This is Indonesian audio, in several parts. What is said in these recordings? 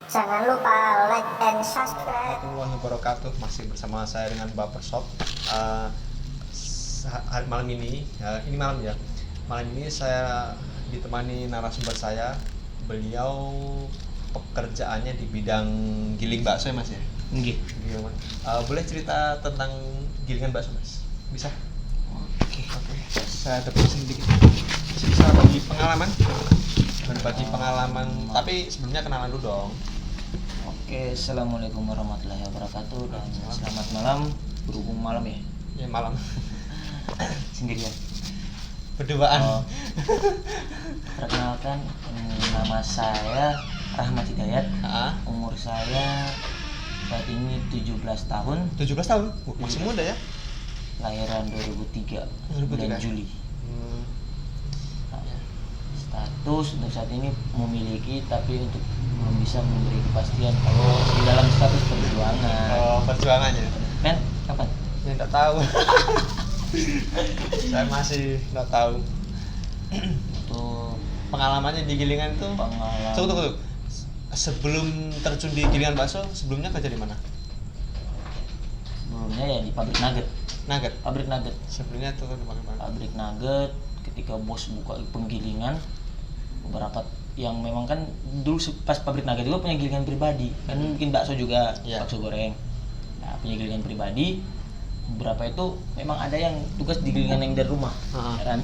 Jangan lupa like and subscribe. Warahmatullahi wabarakatuh. Masih bersama saya dengan Baper Shop. Malam ini, ini malam ya. Malam ini saya ditemani narasumber saya. Beliau pekerjaannya di bidang giling bakso ya Mas ya? Nggih. Boleh cerita tentang gilingan bakso Mas? Bisa? Oke. Saya terusin sedikit. Bisa bagi pengalaman? Berbagi pengalaman. Tapi sebelumnya kenalan dulu dong. Oke, assalamualaikum warahmatullahi wabarakatuh dan selamat malam. Berhubung malam ya? Ya malam. Sendirian. Berduaan. Perkenalkan, nama saya Rahmat Hidayat. Umur saya saat ini 17 tahun. 17 tahun? Masih muda ya? Lahiran 2003. Bulan Juli. Status untuk saat ini memiliki, tapi untuk belum bisa memberi kepastian kalau di dalam status perjuangan. Oh, perjuangannya. Kan kapan? Ya enggak tahu. Saya masih enggak tahu. Untuk Pengalamannya di gilingan itu pengalaman. Tunggu. Sebelum terjun di gilingan bakso, sebelumnya kerja di mana? Sebelumnya ya di pabrik nugget. Pabrik nugget. Sebelumnya tuh di mana? Pabrik nugget. Ketika bos buka penggilingan, beberapa yang memang kan dulu pas pabrik nugget juga punya gilingan pribadi, kan bikin bakso juga, bakso goreng. Nah, punya gilingan pribadi. Beberapa itu memang ada yang tugas di gilingan yang dari rumah, ya kan?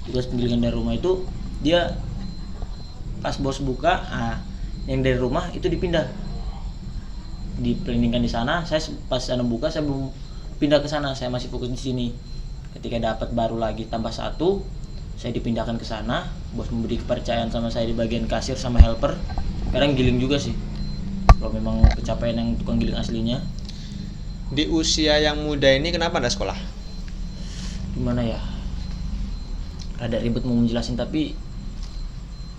Tugas penggilingan dari rumah itu dia pas bos buka, yang dari rumah itu dipindah, diplaningkan di sana. Saya pas sana buka, saya belum pindah ke sana, saya masih fokus di sini. Ketika dapat baru lagi tambah satu, saya dipindahkan ke sana. Bos memberi kepercayaan sama saya di bagian kasir sama helper. Sekarang giling juga sih, kalau memang pencapaian yang tukang giling aslinya. Di usia yang muda ini kenapa Anda sekolah? Gimana ya, rada ribet mau menjelasin, tapi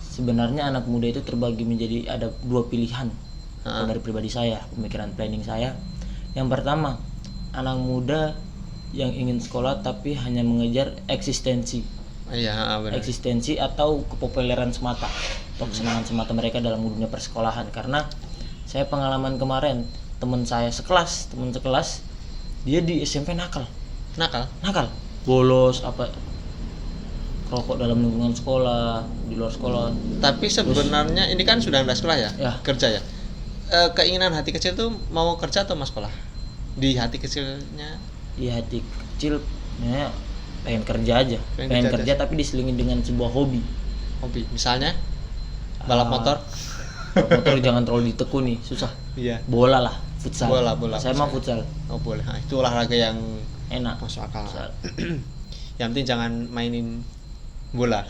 sebenarnya anak muda itu terbagi menjadi ada dua pilihan. Kalau dari pribadi saya, pemikiran planning saya, yang pertama, anak muda yang ingin sekolah tapi hanya mengejar eksistensi. Iya, benar. Eksistensi atau kepopuleran semata, atau kesenangan semata mereka dalam dunia persekolahan. Karena saya pengalaman kemarin, teman sekelas, dia di SMP nakal, bolos, rokok dalam lingkungan sekolah, di luar sekolah. Tapi sebenarnya ini kan sudah anda sekolah ya? Kerja ya? Keinginan hati kecil tuh mau kerja atau mau sekolah? Di hati kecilnya? Di hati kecil ya, pengen kerja aja, pengen kerja tapi diselingi dengan sebuah hobi, misalnya balap motor. Motor jangan terlalu ditekuni, susah. Iya. Bola lah, futsal. Bola. Saya mah futsal. Oh boleh. Nah, itu olahraga yang enak, masuk akal. Yang penting jangan mainin bola.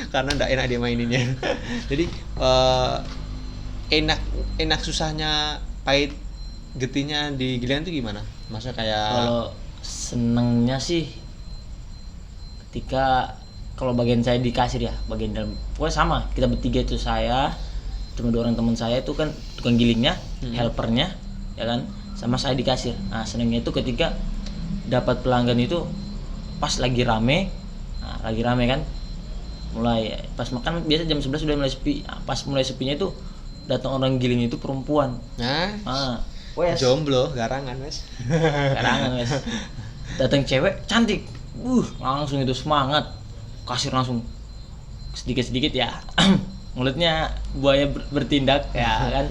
Karena enggak enak dia maininnya. Jadi enak susahnya, pahit getihnya di gilingan itu gimana? Maksudnya kayak kalau senengnya sih ketika kalau bagian saya di kasir ya, bagian dalam, pokoknya sama, kita bertiga itu, saya cuma dua orang teman saya itu kan tukang gilingnya, helpernya ya kan, sama saya di kasir. Nah, senengnya itu ketika dapat pelanggan itu pas lagi rame kan, mulai pas makan biasa jam 11 sudah mulai sepi. Pas mulai sepinya itu datang orang giling itu perempuan. Jomblo, garangan wes. Datang cewek cantik, langsung itu semangat, kasir langsung sedikit ya. Mulutnya buaya bertindak ya kan.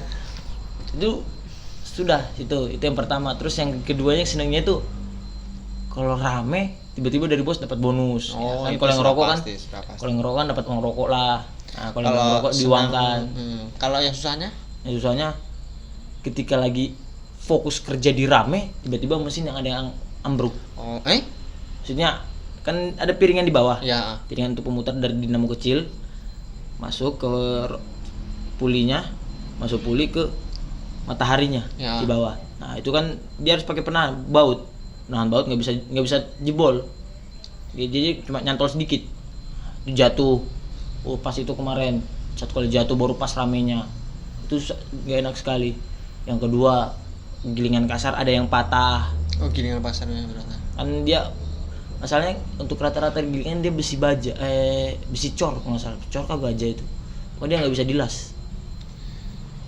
Itu sudah, itu yang pertama. Terus yang keduanya senangnya itu kalau rame tiba-tiba dari bos dapat bonus. Kalau yang ngerokok kan, kalau yang ngerokok kan dapat uang rokok lah. Nah, kalau yang ngerokok diuangkan. Kalau yang susahnya? Yang susahnya ketika lagi fokus kerja di rame, tiba-tiba mesin yang ada yang ambruk. Maksudnya kan ada piringan di bawah. Ya. Piringan untuk pemutar dari dinamo kecil masuk ke pulinya, masuk puli ke mataharinya di bawah. Nah, itu kan dia harus pakai nahan baut nggak bisa jebol. Jadi cuma nyantol sedikit. Itu jatuh. Pas itu kemarin satu kali jatuh baru pas ramenya. Itu nggak enak sekali. Yang kedua, gilingan kasar ada yang patah. Gilingan pasarnya berapa? Kan dia masalahnya untuk rata-rata gilingan dia besi cor kalau nggak salah, cor kah baja itu. Dia nggak bisa dilas.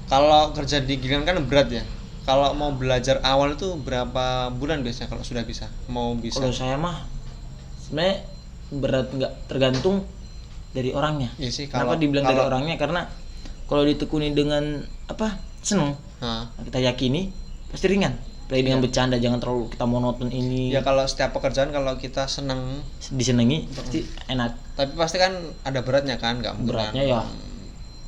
Kalau kerja di gilingan kan berat ya. Kalau mau belajar awal itu berapa bulan biasanya kalau sudah bisa? Mau bisa? Kalau saya mah sebenarnya berat nggak tergantung dari orangnya. Iya sih, Kenapa dibilang dari orangnya? Karena kalau ditekuni dengan seneng, kita yakini pasti ringan. Play dengan bercanda, jangan terlalu kita monoton ini. Ya kalau setiap pekerjaan kalau kita seneng disenangi pasti enak. Tapi pasti kan ada beratnya kan, nggak mungkin. Beratnya ya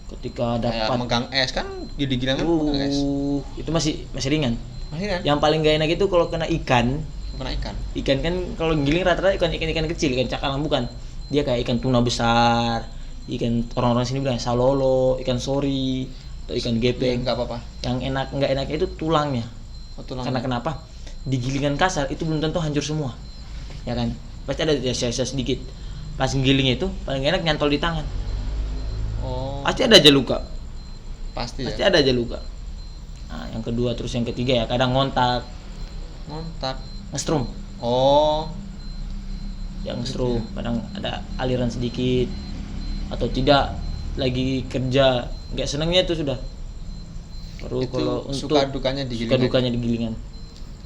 ketika kayak dapat megang es kan jadi gilingan megang es. Itu masih ringan. Masih kan? Yang paling gak enak itu kalau kena ikan. Kena ikan. Ikan kan kalau giling rata-rata ikan kecil, ikan cakalang bukan. Dia kayak ikan tuna besar, ikan orang-orang sini bilang salolo, ikan sori, atau ikan gepeng. Enggak apa-apa. Yang nggak enaknya itu tulangnya. Tulangnya. Karena kenapa? Di gilingan kasar itu belum tentu hancur semua. Ya kan? Pasti ada sisa-sisa sedikit. Pas gilingnya itu paling enak nyantol di tangan. Oh. Pasti ada aja luka. Pasti ada aja luka. Nah, yang kedua terus yang ketiga ya kadang ngontak. Nge-strum. Oh. Yang strum kadang ada aliran sedikit atau tidak lagi kerja nggak senangnya itu sudah. Baru itu kalau untuk suka dukanya di gilingan.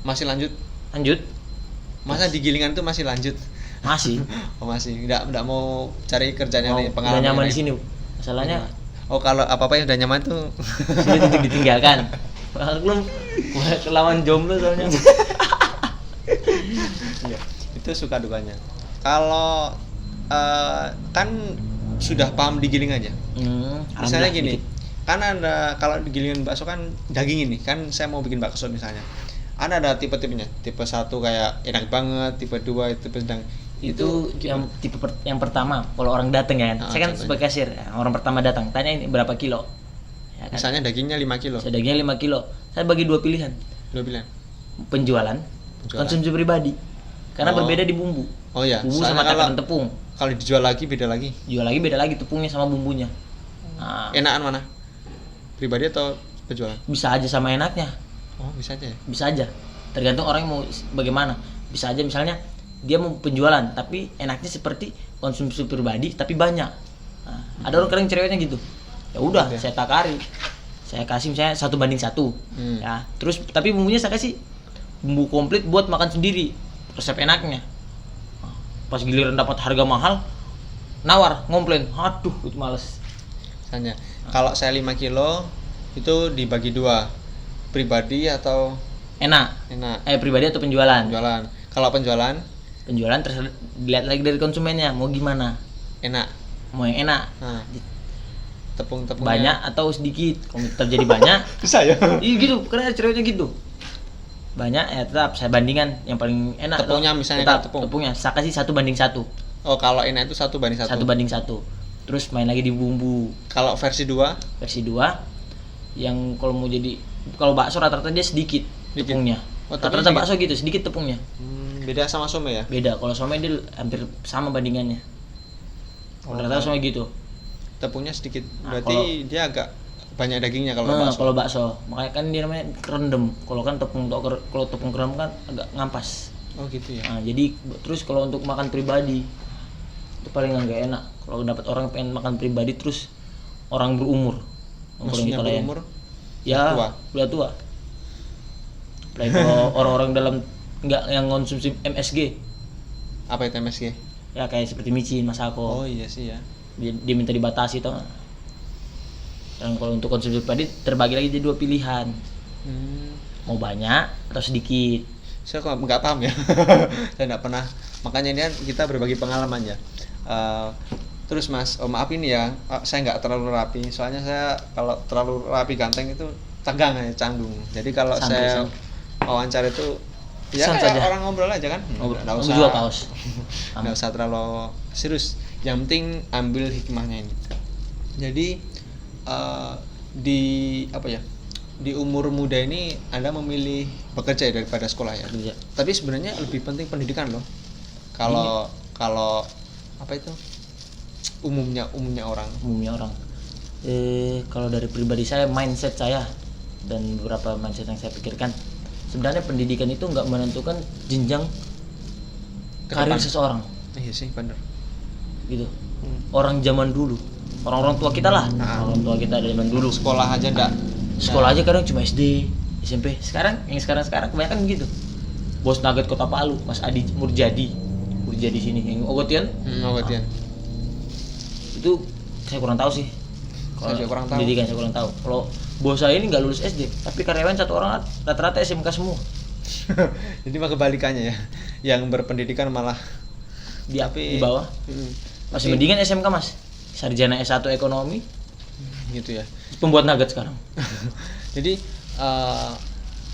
Masih lanjut? Masa di gilingan itu masih lanjut? Masih. Oh masih. Nggak mau cari kerjanya nih, Udah pengalaman. nyaman di sini. Masalahnya kalau apa-apa yang udah nyaman tuh sudah ditinggalkan. Belum kelawan jomblo soalnya. Iya, itu suka dukanya. Kalau kan sudah paham di gilingannya. Misalnya gini, dikit. kan ada kalau di gilingan bakso kan daging ini, kan saya mau bikin bakso misalnya. Ada tipe-tipenya. Tipe 1 kayak enak banget, tipe 2 tipe sedang. Itu yang tipe yang pertama kalau orang datang ya kan. Saya kan sebagai kasir, orang pertama datang, tanya ini berapa kilo. Ya kan? Misalnya dagingnya 5 kilo. Dagingnya 5 kilo. Saya bagi 2 pilihan. Penjualan. Konsumsi pribadi. Karena berbeda di bumbu. Oh iya. Bumbu sama takaran tepung. Kalau dijual lagi beda lagi. Beda lagi tepungnya sama bumbunya. Nah, enakan mana? Pribadi atau penjualan? Bisa aja sama enaknya. Oh, bisa aja ya? Bisa aja. Tergantung orang mau bagaimana. Bisa aja misalnya dia mau penjualan tapi enaknya seperti konsumsi pribadi tapi banyak. Nah, ada orang kadang cerewetnya gitu. Ya udah, saya takari. Saya kasih misalnya 1:1. Ya. Terus tapi bumbunya saya kasih bumbu komplit buat makan sendiri. Resep enaknya. Pas giliran dapat harga mahal, nawar, ngomplain. Aduh, itu males. Misalnya, kalau saya 5 kilo itu dibagi 2. Pribadi atau enak. Pribadi atau penjualan? Kalau penjualan terus dilihat lagi dari konsumennya mau gimana. Mau yang enak. Tepung-tepungnya banyak atau sedikit. Kalau terjadi banyak bisa ya? Iya gitu, karena cerewetnya gitu. Banyak ya tetap saya bandingkan yang paling enak. Tepungnya misalnya tepungnya saya kasih 1:1. Oh, kalau enak itu 1:1. 1:1. Terus main lagi di bumbu. Kalau versi 2? Versi 2 yang kalau mau jadi kalau bakso rata-rata dia sedikit tepungnya. Rata-rata bakso gitu, sedikit tepungnya. Beda sama some ya? Beda, kalau some dia hampir sama bandingannya. Rata-rata some gitu. Tepungnya sedikit. Berarti dia agak banyak dagingnya kalau bakso. Kalau bakso, makanya kan dia namanya kerendam. Kalau kan tepung kerendam kan agak ngampas. Oh gitu ya. Nah, jadi terus kalau untuk makan pribadi itu paling enggak enak. Kalau dapat orang pengen makan pribadi terus orang berumur. Maksudnya berumur? Ya, udah tua. Apalagi kalau orang-orang dalam enggak yang konsumsi MSG. Apa itu MSG? Ya kayak seperti micin, masako. Oh iya sih ya. Dia minta dibatasi toh. Dan kalau untuk konsumsi pribadi terbagi lagi jadi 2 pilihan. Mau banyak atau sedikit. Saya kok nggak paham ya. Saya nggak pernah. Makanya ini kan kita berbagi pengalaman ya. Terus Mas, maaf ini ya, saya nggak terlalu rapi. Soalnya saya kalau terlalu rapi ganteng itu tegang ya, canggung. Jadi kalau saya wawancara itu ya kayak orang ngobrol aja kan. Nggak usah juga paus. Nggak usah terlalu serius. Yang penting ambil hikmahnya ini. Jadi di umur muda ini Anda memilih bekerja daripada sekolah ya. Iya. Tapi sebenarnya lebih penting pendidikan loh. Kalau apa itu? Umumnya orang. Kalau dari pribadi saya, mindset saya dan beberapa mindset yang saya pikirkan, sebenarnya pendidikan itu nggak menentukan jenjang karir seseorang. Iya sih, benar. Gitu. Orang zaman dulu, orang tua kita lah, orang tua kita dari zaman dulu. Sekolah aja Sekolah aja kadang cuma SD, SMP. Sekarang kebanyakan begitu. Bos Nugget Kota Palu, Mas Adi Murjadi sini yang Ogotian. Ogotian. Itu saya kurang tahu sih. Saya juga kurang tahu. Pendidikan saya kurang tahu. Kalau bos saya ini nggak lulus SD, tapi karyawan satu orang rata-rata SMK semua. Jadi mah kebalikannya ya. Yang berpendidikan malah Di bawah. Masih mendingan SMK, Mas. Sarjana S1 ekonomi gitu ya. Pembuat nugget sekarang. Jadi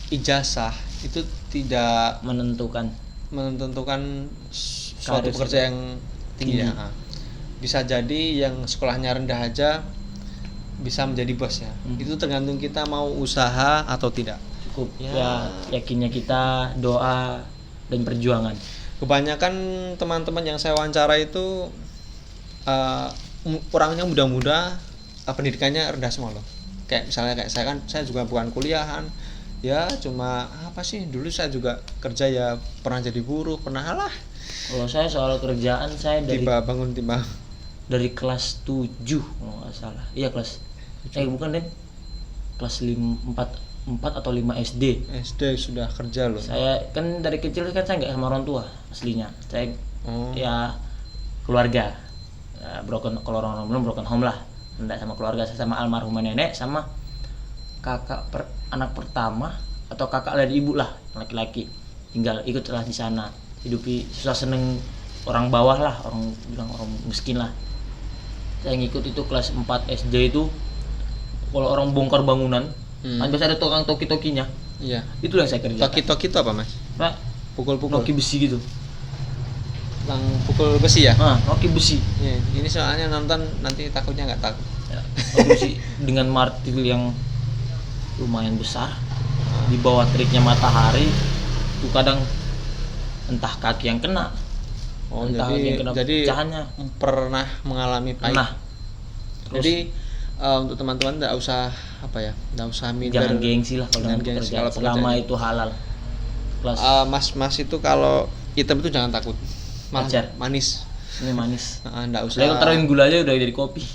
ijazah itu tidak menentukan suatu Karir pekerja yang tinggi. tinggi. Ya. Bisa jadi yang sekolahnya rendah aja bisa menjadi bos ya. Itu tergantung kita mau usaha atau tidak. Cukup ya yakinnya kita, doa dan perjuangan. Kebanyakan teman-teman yang saya wawancara itu orangnya muda-muda, pendidikannya rendah semua loh. Kayak misalnya kayak saya juga bukan kuliahan, ya cuma apa sih, dulu saya juga kerja ya pernah jadi buruh, pernah lah. Kalau saya soal kerjaan saya dari kelas 7 kalau nggak salah. Iya kelas bukan Den. Kelas 4 atau 5 SD. SD sudah kerja loh. Saya kan dari kecil kan saya nggak sama orang tua aslinya. Saya ya keluarga. Ya, kalau orang belum broken home lah. Enggak sama keluarga, saya sama almarhumah nenek sama anak pertama atau kakak dari ibu lah, laki-laki. Tinggal ikutlah di sana. Hidupi susah seneng orang bawah lah, orang bilang orang miskin lah. Saya ngikut itu kelas 4 SD itu kalau orang bongkar bangunan, kan biasa ada tukang toki-tokinya. Iya. Itu yang saya kerjakan. Toki-toki itu apa, Mas? Pak, pukul-pukul. Noki besi gitu. Yang pukul besi ya? Noki besi. Iya, ini soalnya nonton nanti takutnya nggak takut. Ya, noki besi dengan martil yang lumayan besar. Di bawah teriknya matahari, itu kadang entah kaki yang kena. Entah kaki yang kena pecahannya. Pernah mengalami pahit. Nah. Jadi untuk teman-teman nggak usah minder. Jangan gengsi lah kalau dengan pekerjaan selama itu halal. Mas itu kalau hitam itu jangan takut. Manis. Ini manis. Nggak usah. Saya taruhin gula aja udah jadi kopi.